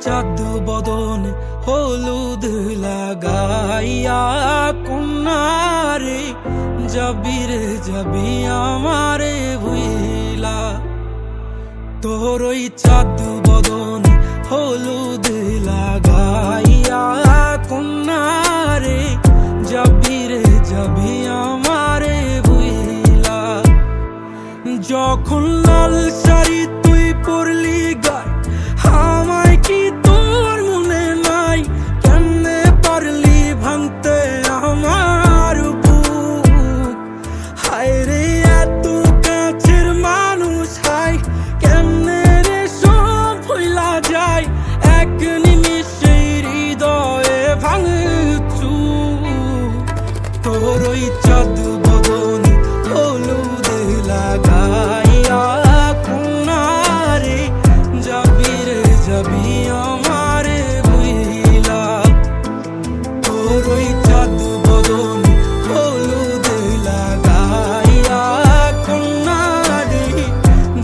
চাঁদ বদন হলুদ লাগাইয়া কন্যারে যাবি রে যাবি আমারে ভুইলা। তোর ওই চাঁদ বদন হলুদ লাগাইয়া কন্যারে যাবি রে যাবি আমারে ভুইলা। যখন লাল শাড়ি তুই পরলি গায় আমায় কি তোর মনে নাই? কেমনে পারলি ভাঙতে আমার বুক? হায় রে এত কাছের মানুষ, হায় কেমনে রে সব ভুইলা যায় এক নিমিষে হৃদয়ে ভাঙচু। তোর ওই চাঁদ বদন হলুদ লাগাইয়া কন্যারে যাবি রে যাবি আমারে ভুইলা। তোর ওই চাঁদ বদন হলুদ লাগাইয়া কন্যারে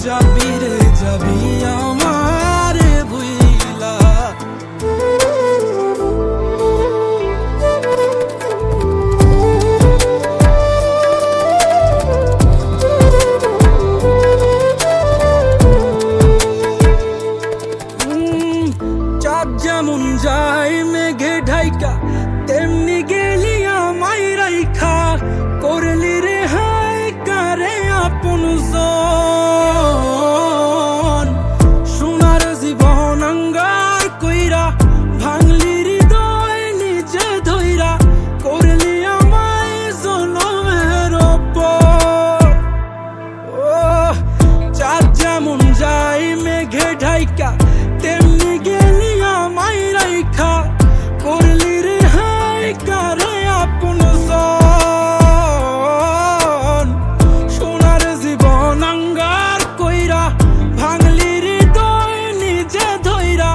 যাবি রে যাবি আমারে ভুইলা। চাঁদ যেমন যায় মেঘে ঢাইকা তেমনি গেলি আমায় রাইখা। করলি রে হায় কারে আপন জন, সোনার জীবন আঙ্গার কইরা ভাঙলি হৃদয় নিজে ধইরা। করলি আমায় জনমের ওপর। ও চাঁদ যেমন যায় মেঘে ঢাইকা তেমনি গেলি আমায় রাইখা। করলি রে হায় কারে আপন জন, সোনার জীবন আঙ্গার কইরা ভাঙলি হৃদয় নিজে ধইরা।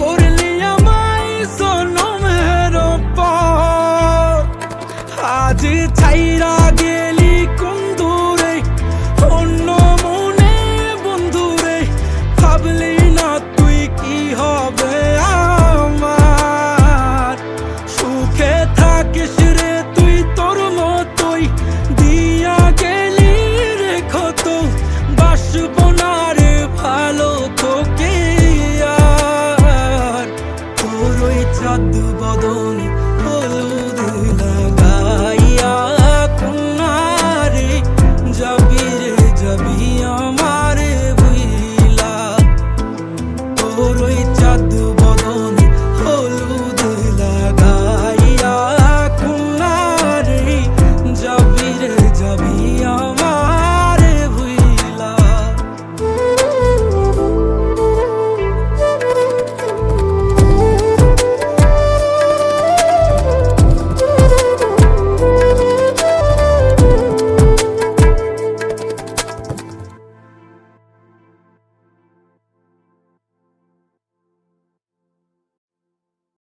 করলি আমায় জনমের ওপর। আজ ছাইরা